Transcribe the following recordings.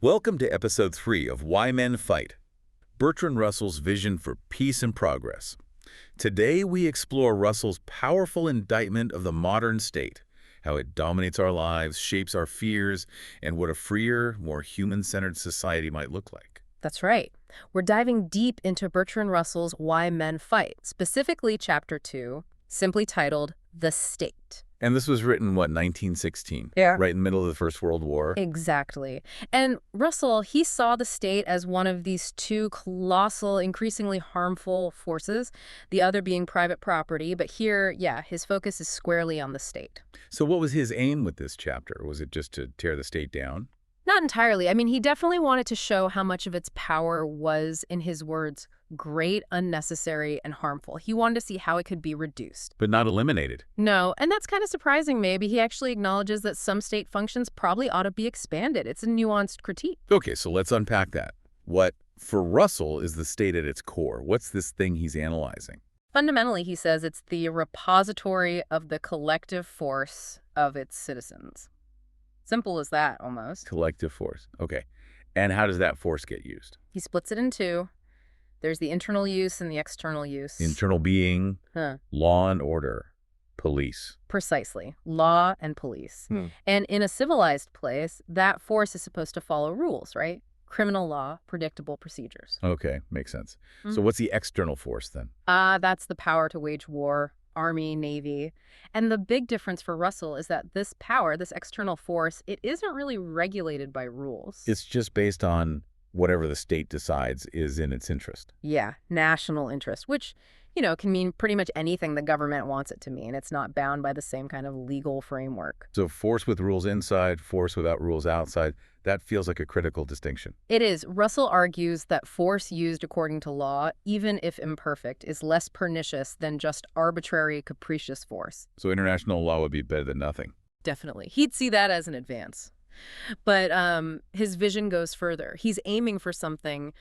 Welcome to Episode 3 of Why Men Fight, Bertrand Russell's vision for peace and progress. Today we explore Russell's powerful indictment of the modern state, how it dominates our lives, shapes our fears, and what a freer, more human-centered society might look like. That's right. We're diving deep into Bertrand Russell's Why Men Fight, specifically Chapter 2, simply titled The State. And this was written, what, 1916? Yeah. Right in the middle of the First World War? Exactly. And Russell, he saw the state as one of these two colossal, increasingly harmful forces, the other being private property. But here, yeah, his focus is squarely on the state. So what was his aim with this chapter? Was it just to tear the state down? Not entirely. I mean, he definitely wanted to show how much of its power was, in his words, great, unnecessary, and harmful. He wanted to see how it could be reduced. But not eliminated. No, and that's kind of surprising maybe. He actually acknowledges that some state functions probably ought to be expanded. It's a nuanced critique. Okay, so let's unpack that. What, for Russell, is the state at its core? What's this thing he's analyzing? Fundamentally, he says it's the repository of the collective force of its citizens. Simple as that, almost. Collective force. Okay. And how does that force get used? He splits it in two. There's the internal use and the external use. Internal being, law and order, police. Precisely. Law and police. And in a civilized place, that force is supposed to follow rules, right? Criminal law, predictable procedures. Okay, makes sense. So what's the external force then? That's the power to wage war. Army, Navy. And the big difference for Russell is that this power, this external force, it isn't really regulated by rules. It's just based on whatever the state decides is in its interest. Yeah, national interest, which, you know, can mean pretty much anything the government wants it to mean. It's not bound by the same kind of legal framework. So force with rules inside, force without rules outside, that feels like a critical distinction. It is. Russell argues that force used according to law, even if imperfect, is less pernicious than just arbitrary, capricious force. So international law would be better than nothing. Definitely. He'd see that as an advance. But his vision goes further. He's aiming for something,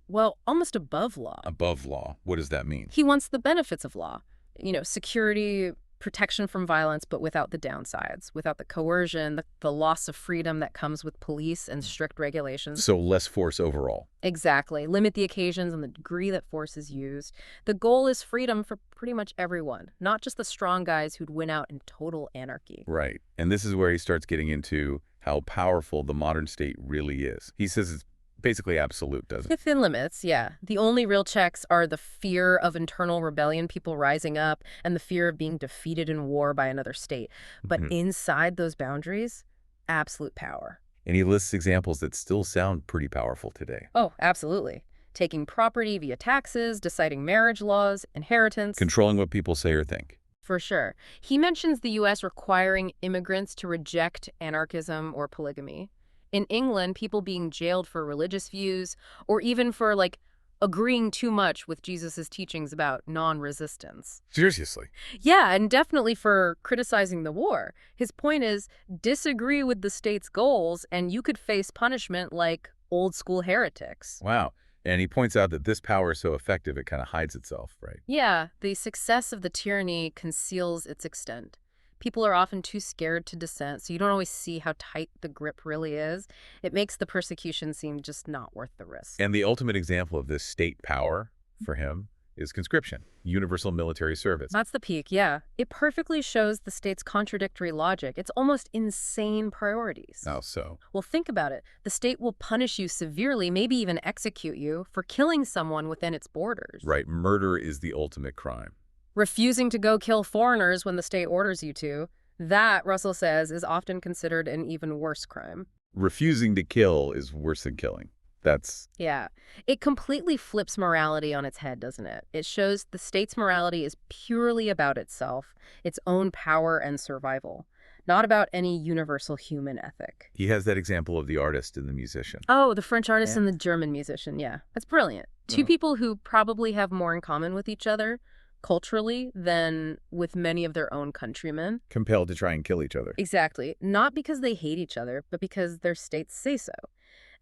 well, almost above law. Above law. What does that mean? He wants the benefits of law. You know, security, protection from violence, but without the downsides, without the coercion, the loss of freedom that comes with police and strict regulations. So less force overall. Exactly. Limit the occasions and the degree that force is used. The goal is freedom for pretty much everyone, not just the strong guys who'd win out in total anarchy. Right. And this is where he starts getting into how powerful the modern state really is. He says it's basically absolute, doesn't it? Within limits, yeah. The only real checks are the fear of internal rebellion, people rising up, and the fear of being defeated in war by another state. But inside those boundaries, absolute power. And he lists examples that still sound pretty powerful today. Oh, absolutely. Taking property via taxes, deciding marriage laws, inheritance. Controlling what people say or think. For sure. He mentions the U.S. requiring immigrants to reject anarchism or polygamy. In England, people being jailed for religious views or even for, like, agreeing too much with Jesus's teachings about non-resistance. Seriously? Yeah, and definitely for criticizing the war. His point is, disagree with the state's goals and you could face punishment like old-school heretics. Wow. And he points out that this power is so effective it kind of hides itself, right? Yeah, the success of the tyranny conceals its extent. People are often too scared to dissent, so you don't always see how tight the grip really is. It makes the persecution seem just not worth the risk. And the ultimate example of this state power for him is conscription, universal military service. That's the peak, yeah. It perfectly shows the state's contradictory logic. It's almost insane priorities. How so? Well, think about it. The state will punish you severely, maybe even execute you, for killing someone within its borders. Right. Murder is the ultimate crime. Refusing to go kill foreigners when the state orders you to, that, Russell says, is often considered an even worse crime. Refusing to kill is worse than killing. That's... Yeah. It completely flips morality on its head, doesn't it? It shows the state's morality is purely about itself, its own power and survival, not about any universal human ethic. He has that example of the artist and the musician. Oh, the French artist and the German musician, yeah. That's brilliant. Two people who probably have more in common with each other culturally than with many of their own countrymen. Compelled to try and kill each other. Exactly. Not because they hate each other, but because their states say so.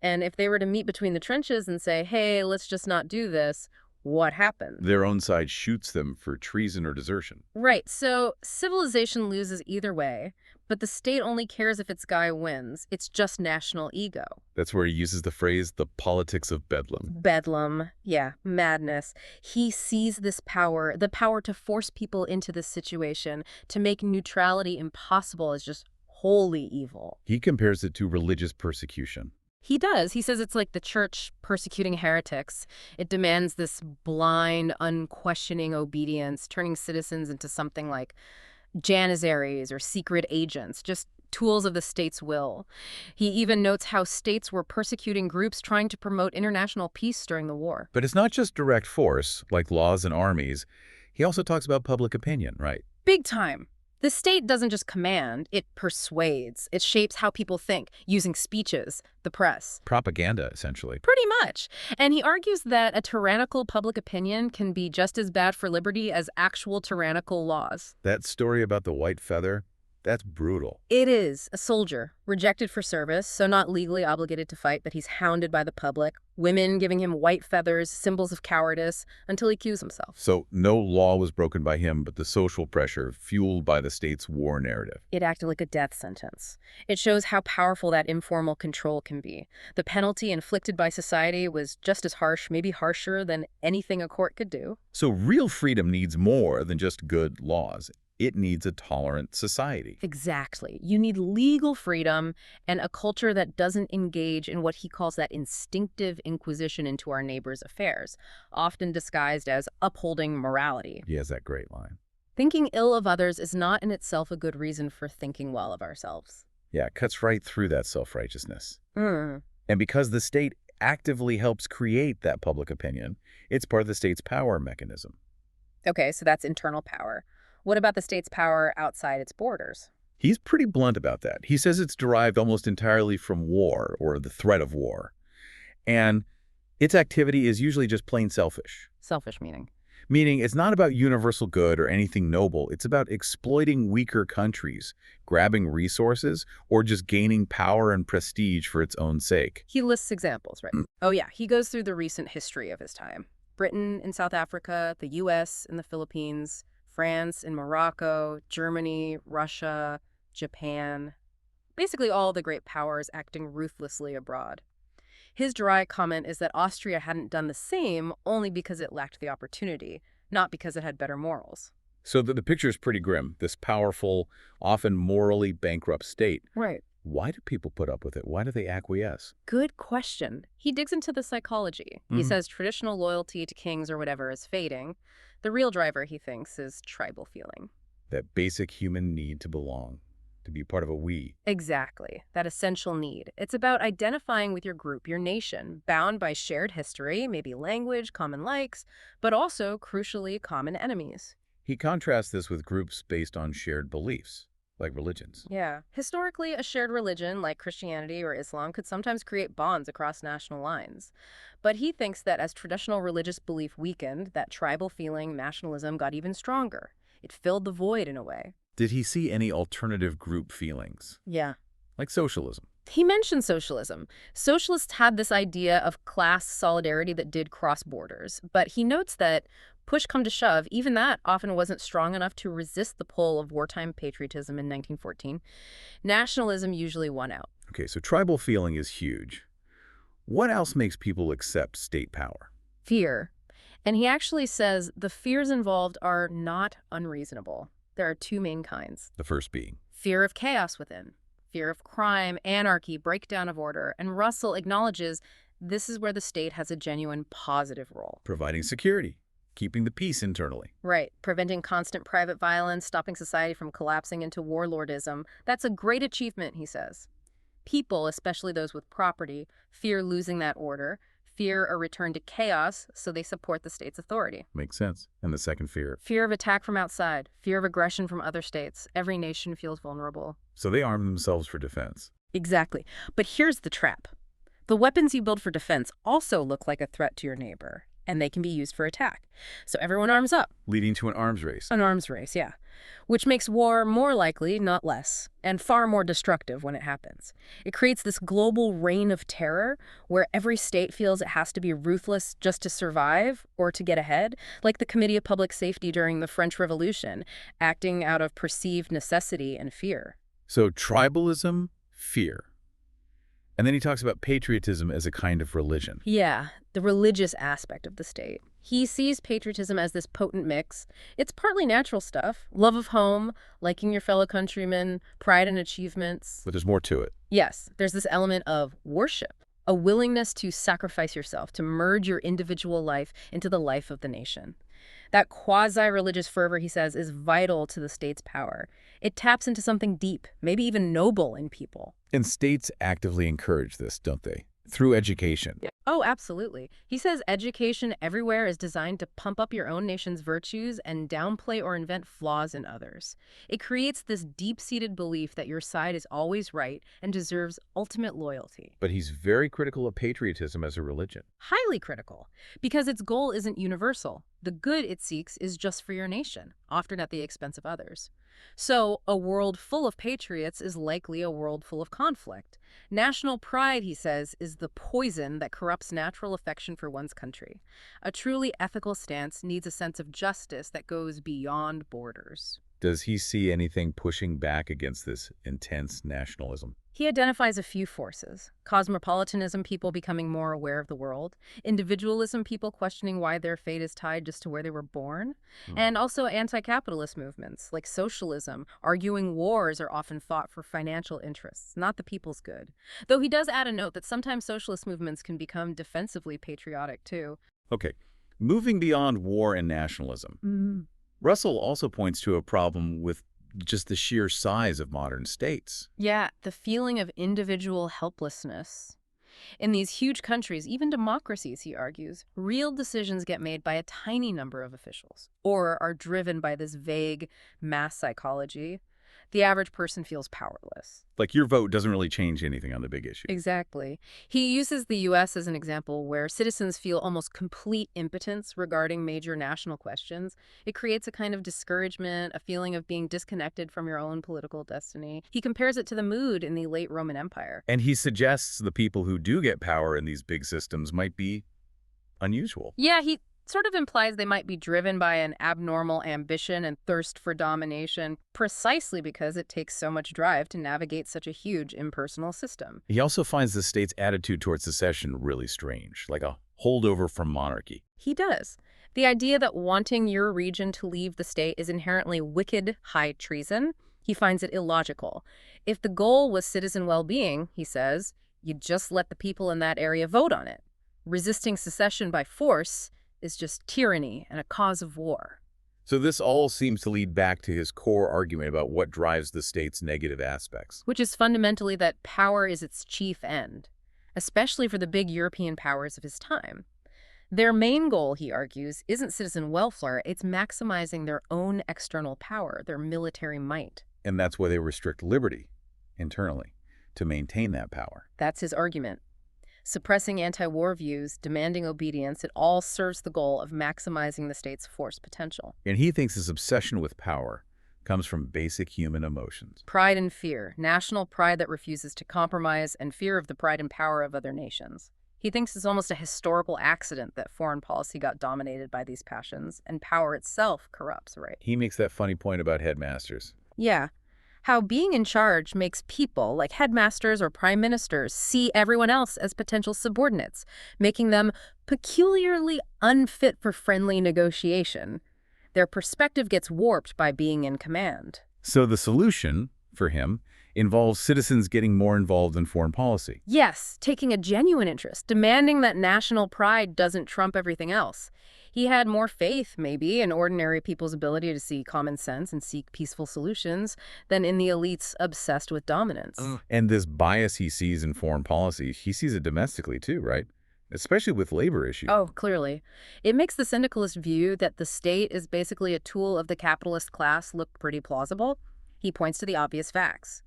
And if they were to meet between the trenches and say, hey, let's just not do this, what happens? Their own side shoots them for treason or desertion. Right, so civilization loses either way, but the state only cares if its guy wins. It's just national ego. That's where he uses the phrase, the politics of bedlam. Bedlam, yeah, madness. He sees this power, the power to force people into this situation, to make neutrality impossible, as just wholly evil. He compares it to religious persecution. He does. He says it's like the church persecuting heretics. It demands this blind, unquestioning obedience, turning citizens into something like janissaries or secret agents, just tools of the state's will. He even notes how states were persecuting groups trying to promote international peace during the war. But it's not just direct force, like laws and armies. He also talks about public opinion, right? Big time. The state doesn't just command, it persuades. It shapes how people think, using speeches, the press. Propaganda, essentially. Pretty much. And he argues that a tyrannical public opinion can be just as bad for liberty as actual tyrannical laws. That story about the white feather, that's brutal. It is. A soldier, rejected for service, so not legally obligated to fight, but he's hounded by the public. Women giving him white feathers, symbols of cowardice, until he cues himself. So no law was broken by him, but the social pressure fueled by the state's war narrative. It acted like a death sentence. It shows how powerful that informal control can be. The penalty inflicted by society was just as harsh, maybe harsher than anything a court could do. So real freedom needs more than just good laws. It needs a tolerant society. Exactly. You need legal freedom and a culture that doesn't engage in what he calls that instinctive inquisition into our neighbors' affairs, often disguised as upholding morality. He has that great line. Thinking ill of others is not in itself a good reason for thinking well of ourselves. Yeah, it cuts right through that self-righteousness. Mm. And because the state actively helps create that public opinion, it's part of the state's power mechanism. Okay, so that's internal power. What about the state's power outside its borders? He's pretty blunt about that. He says it's derived almost entirely from war or the threat of war. And its activity is usually just plain selfish. Selfish meaning? Meaning it's not about universal good or anything noble. It's about exploiting weaker countries, grabbing resources, or just gaining power and prestige for its own sake. He lists examples, right? Oh yeah, he goes through the recent history of his time. Britain in South Africa, the U.S. in the Philippines, France in Morocco, Germany, Russia, Japan. Basically all the great powers acting ruthlessly abroad. His dry comment is that Austria hadn't done the same only because it lacked the opportunity, not because it had better morals. So the picture is pretty grim, this powerful, often morally bankrupt state. Right. Why do people put up with it? Why do they acquiesce? Good question. He digs into the psychology. He says traditional loyalty to kings or whatever is fading. The real driver, he thinks, is tribal feeling. That basic human need to belong, to be part of a we. Exactly. That essential need. It's about identifying with your group, your nation, bound by shared history, maybe language, common likes, but also, crucially, common enemies. He contrasts this with groups based on shared beliefs, like religions. Yeah. Historically, a shared religion, like Christianity or Islam, could sometimes create bonds across national lines. But he thinks that as traditional religious belief weakened, that tribal feeling, nationalism, got even stronger. It filled the void in a way. Did he see any alternative group feelings, Yeah. like socialism? He mentioned socialism. Socialists had this idea of class solidarity that did cross borders, but he notes that, push come to shove, even that often wasn't strong enough to resist the pull of wartime patriotism in 1914. Nationalism usually won out. Okay, so tribal feeling is huge. What else makes people accept state power? Fear. And he actually says the fears involved are not unreasonable. There are two main kinds. The first being Fear of chaos within. Fear of crime, anarchy, breakdown of order. And Russell acknowledges this is where the state has a genuine positive role. providing security, keeping the peace internally. Right. Preventing constant private violence, stopping society from collapsing into warlordism. That's a great achievement, he says. People, especially those with property, fear losing that order, fear a return to chaos, so they support the state's authority. Makes sense. And the second fear. Fear of attack from outside, fear of aggression from other states. Every nation feels vulnerable. So they arm themselves for defense. Exactly. But here's the trap. The weapons you build for defense also look like a threat to your neighbor. and they can be used for attack. So everyone arms up. Leading to an arms race. An arms race, yeah. Which makes war more likely, not less, and far more destructive when it happens. It creates this global reign of terror where every state feels it has to be ruthless just to survive or to get ahead, like the Committee of Public Safety during the French Revolution, acting out of perceived necessity and fear. So tribalism, fear. And then he talks about patriotism as a kind of religion. Yeah, the religious aspect of the state. He sees patriotism as this potent mix. It's partly natural stuff, love of home, liking your fellow countrymen, pride in achievements. But there's more to it. Yes, there's this element of worship, a willingness to sacrifice yourself, to merge your individual life into the life of the nation. That quasi-religious fervor, he says, is vital to the state's power. It taps into something deep, maybe even noble in people. And states actively encourage this, don't they? Through education. Oh, absolutely. He says education everywhere is designed to pump up your own nation's virtues and downplay or invent flaws in others. It creates this deep-seated belief that your side is always right and deserves ultimate loyalty. But he's very critical of patriotism as a religion. Highly critical, because its goal isn't universal. The good it seeks is just for your nation, often at the expense of others. So, a world full of patriots is likely a world full of conflict. National pride, he says, is the poison that corrupts natural affection for one's country. A truly ethical stance needs a sense of justice that goes beyond borders. Does he see anything pushing back against this intense nationalism? He identifies a few forces. Cosmopolitanism, people becoming more aware of the world. Individualism, people questioning why their fate is tied just to where they were born. And also anti-capitalist movements, like socialism, arguing wars are often fought for financial interests, not the people's good. Though he does add a note that sometimes socialist movements can become defensively patriotic, too. Okay, moving beyond war and nationalism. Russell also points to a problem with just the sheer size of modern states. Yeah, the feeling of individual helplessness. In these huge countries, even democracies, he argues, real decisions get made by a tiny number of officials, or are driven by this vague mass psychology. The average person feels powerless. Like your vote doesn't really change anything on the big issue. Exactly. He uses the U.S. as an example where citizens feel almost complete impotence regarding major national questions. It creates a kind of discouragement, a feeling of being disconnected from your own political destiny. He compares it to the mood in the late Roman Empire. And he suggests the people who do get power in these big systems might be unusual. Yeah, he sort of implies they might be driven by an abnormal ambition and thirst for domination, precisely because it takes so much drive to navigate such a huge impersonal system. He also finds the state's attitude towards secession really strange, like a holdover from monarchy. He does. The idea that wanting your region to leave the state is inherently wicked high treason, he finds it illogical. If the goal was citizen well-being, he says, you'd just let the people in that area vote on it. Resisting secession by force is just tyranny and a cause of war. So this all seems to lead back to his core argument about what drives the state's negative aspects. Which is fundamentally that power is its chief end, especially for the big European powers of his time. Their main goal, he argues, isn't citizen welfare, it's maximizing their own external power, their military might. And that's why they restrict liberty internally, to maintain that power. That's his argument. Suppressing anti-war views, demanding obedience, it all serves the goal of maximizing the state's force potential. And he thinks this obsession with power comes from basic human emotions. Pride and fear, national pride that refuses to compromise, and fear of the pride and power of other nations. He thinks it's almost a historical accident that foreign policy got dominated by these passions, and power itself corrupts, right? He makes that funny point about headmasters. Yeah. How being in charge makes people, like headmasters or prime ministers, see everyone else as potential subordinates, making them peculiarly unfit for friendly negotiation. Their perspective gets warped by being in command. So the solution, for him, involves citizens getting more involved in foreign policy. Yes, taking a genuine interest, demanding that national pride doesn't trump everything else. He had more faith, maybe, in ordinary people's ability to see common sense and seek peaceful solutions than in the elites obsessed with dominance. And this bias he sees in foreign policy, he sees it domestically too, right? Especially with labor issues. Oh, clearly. It makes the syndicalist view that the state is basically a tool of the capitalist class look pretty plausible. He points to the obvious facts.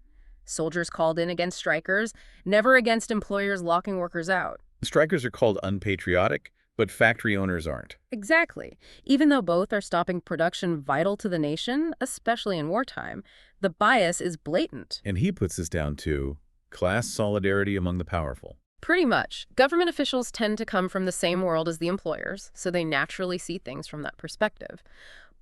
Soldiers called in against strikers, never against employers locking workers out. Strikers are called unpatriotic, but factory owners aren't. Exactly. Even though both are stopping production vital to the nation, especially in wartime, the bias is blatant. And he puts this down to class solidarity among the powerful. Pretty much. Government officials tend to come from the same world as the employers, so they naturally see things from that perspective.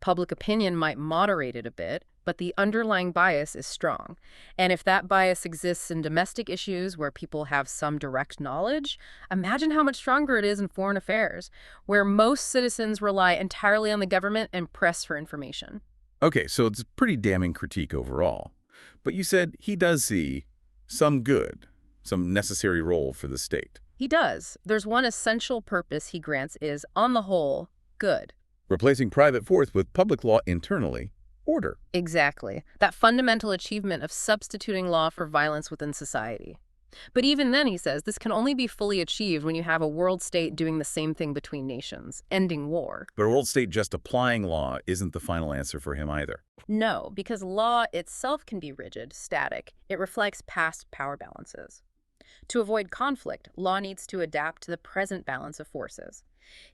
Public opinion might moderate it a bit, but the underlying bias is strong. And if that bias exists in domestic issues where people have some direct knowledge, imagine how much stronger it is in foreign affairs, where most citizens rely entirely on the government and press for information. Okay, so it's a pretty damning critique overall. But you said he does see some good, some necessary role for the state. He does. There's one essential purpose he grants is, on the whole, good. Replacing private force with public law internally, order. Exactly. That fundamental achievement of substituting law for violence within society. But even then, he says, this can only be fully achieved when you have a world state doing the same thing between nations, ending war. But a world state just applying law isn't the final answer for him either. No, because law itself can be rigid, static. It reflects past power balances. To avoid conflict, law needs to adapt to the present balance of forces.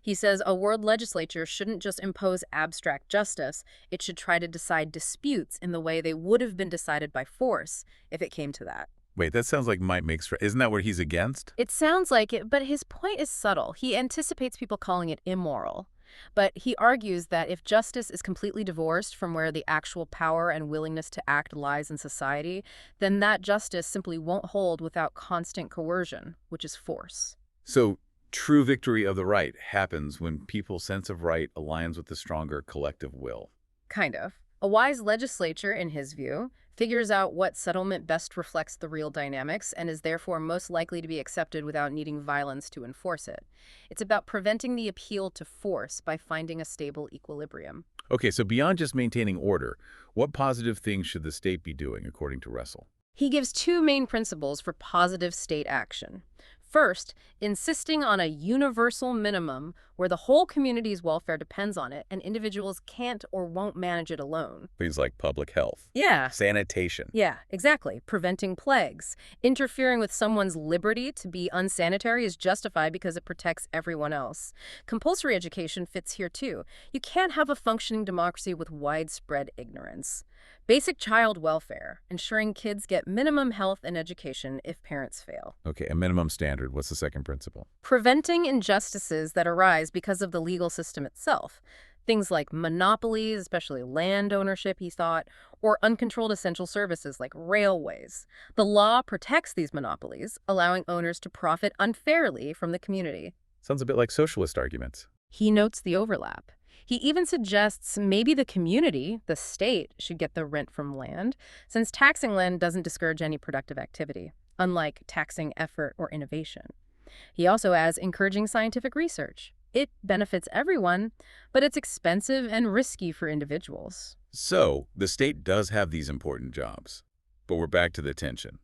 He says a world legislature shouldn't just impose abstract justice, it should try to decide disputes in the way they would have been decided by force if it came to that. Wait, that sounds like might makes right. Isn't that what he's against? It sounds like it, but his point is subtle. He anticipates people calling it immoral. But he argues that if justice is completely divorced from where the actual power and willingness to act lies in society, then that justice simply won't hold without constant coercion, which is force. So true victory of the right happens when people's sense of right aligns with the stronger collective will. Kind of. A wise legislature, in his view, figures out what settlement best reflects the real dynamics and is therefore most likely to be accepted without needing violence to enforce it. It's about preventing the appeal to force by finding a stable equilibrium. Okay, so beyond just maintaining order, what positive things should the state be doing, according to Russell? He gives two main principles for positive state action. First, insisting on a universal minimum where the whole community's welfare depends on it and individuals can't or won't manage it alone. Things like public health, Yeah. sanitation. Yeah, exactly. Preventing plagues. Interfering with someone's liberty to be unsanitary is justified because it protects everyone else. Compulsory education fits here too. You can't have a functioning democracy with widespread ignorance. Basic child welfare, ensuring kids get minimum health and education if parents fail. Okay, a minimum standard. What's the second principle? Preventing injustices that arise because of the legal system itself. Things like monopolies, especially land ownership, he thought, or uncontrolled essential services like railways. The law protects these monopolies, allowing owners to profit unfairly from the community. Sounds a bit like socialist arguments. He notes the overlap. He even suggests maybe the community, the state, should get the rent from land, since taxing land doesn't discourage any productive activity, unlike taxing effort or innovation. He also adds encouraging scientific research. It benefits everyone, but it's expensive and risky for individuals. So, the state does have these important jobs. But we're back to the tension.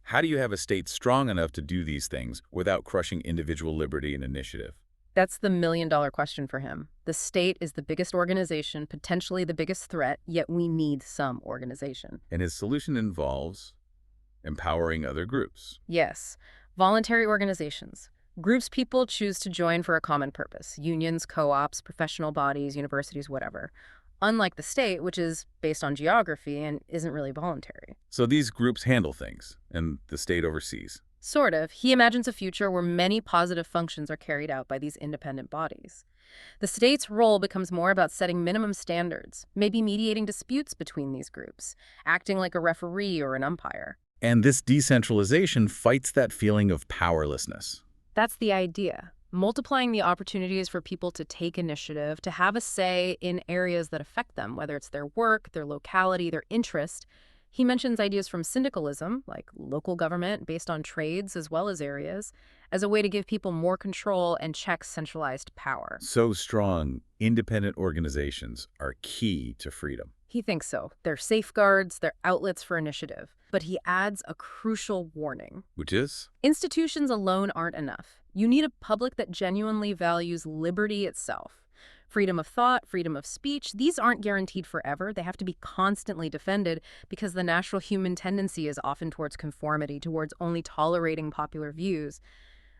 How do you have a state strong enough to do these things without crushing individual liberty and initiative? That's the million-dollar question for him. The state is the biggest organization, potentially the biggest threat, yet we need some organization. And his solution involves empowering other groups. Yes, voluntary organizations. Groups people choose to join for a common purpose. Unions, co-ops, professional bodies, universities, whatever. Unlike the state, which is based on geography and isn't really voluntary. So these groups handle things, and the state oversees. Sort of. He imagines a future where many positive functions are carried out by these independent bodies. The state's role becomes more about setting minimum standards, maybe mediating disputes between these groups, acting like a referee or an umpire. And this decentralization fights that feeling of powerlessness. That's the idea. Multiplying the opportunities for people to take initiative, to have a say in areas that affect them, whether it's their work, their locality, their interest. He mentions ideas from syndicalism, like local government based on trades as well as areas, as a way to give people more control and check centralized power. So strong, independent organizations are key to freedom. He thinks so. They're safeguards, they're outlets for initiative. But he adds a crucial warning. Which is? Institutions alone aren't enough. You need a public that genuinely values liberty itself. Freedom of thought, freedom of speech, these aren't guaranteed forever. They have to be constantly defended because the natural human tendency is often towards conformity, towards only tolerating popular views.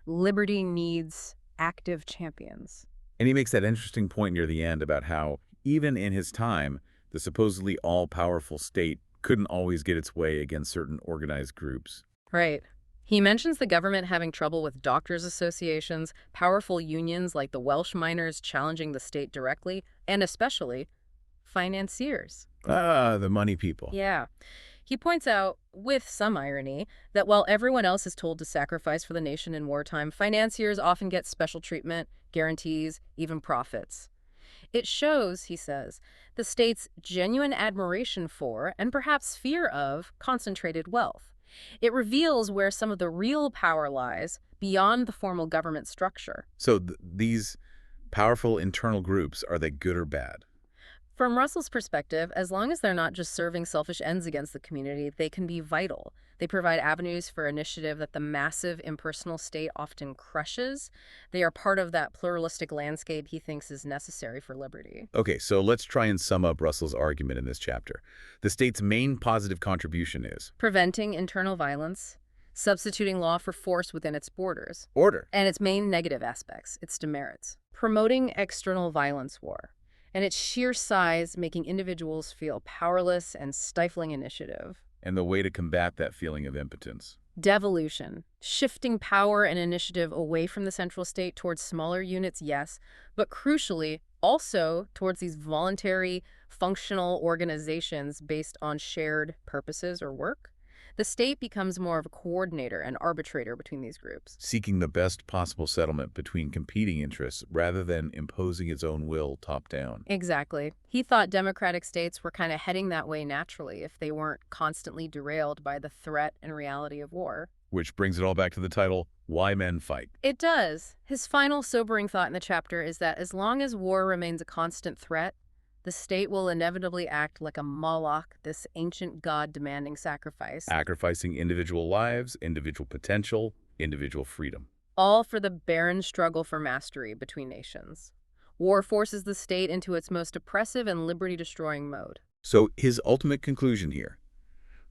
Liberty needs active champions. And he makes that interesting point near the end about how, even in his time, the supposedly all-powerful state couldn't always get its way against certain organized groups. Right. He mentions the government having trouble with doctors' associations, powerful unions like the Welsh miners challenging the state directly, and especially financiers. Ah, the money people. Yeah. He points out, with some irony, that while everyone else is told to sacrifice for the nation in wartime, financiers often get special treatment, guarantees, even profits. It shows, he says, the state's genuine admiration for, and perhaps fear of, concentrated wealth. It reveals where some of the real power lies beyond the formal government structure. So these powerful internal groups, are they good or bad? From Russell's perspective, as long as they're not just serving selfish ends against the community, they can be vital. They provide avenues for initiative that the massive impersonal state often crushes. They are part of that pluralistic landscape he thinks is necessary for liberty. Okay, so let's try and sum up Russell's argument in this chapter. The state's main positive contribution is Preventing internal violence, substituting law for force within its borders, order. and its main negative aspects, its demerits. Promoting external violence war, and its sheer size making individuals feel powerless and stifling initiative. And the way to combat that feeling of impotence. Devolution, shifting power and initiative away from the central state towards smaller units, yes, but crucially, also towards these voluntary, functional organizations based on shared purposes or work. The state becomes more of a coordinator and arbitrator between these groups. Seeking the best possible settlement between competing interests rather than imposing its own will top-down. Exactly. He thought democratic states were kind of heading that way naturally if they weren't constantly derailed by the threat and reality of war. Which brings it all back to the title, Why Men Fight. It does. His final sobering thought in the chapter is that as long as war remains a constant threat, the state will inevitably act like a Moloch, this ancient god demanding sacrifice. Sacrificing individual lives, individual potential, individual freedom. All for the barren struggle for mastery between nations. War forces the state into its most oppressive and liberty-destroying mode. So his ultimate conclusion here,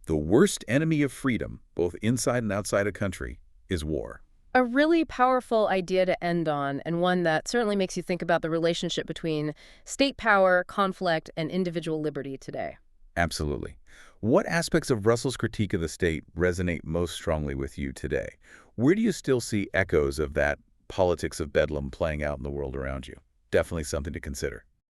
the worst enemy of freedom, both inside and outside a country, is war. A really powerful idea to end on, and one that certainly makes you think about the relationship between state power, conflict, and individual liberty today. Absolutely. What aspects of Russell's critique of the state resonate most strongly with you today? Where do you still see echoes of that politics of bedlam playing out in the world around you? Definitely something to consider.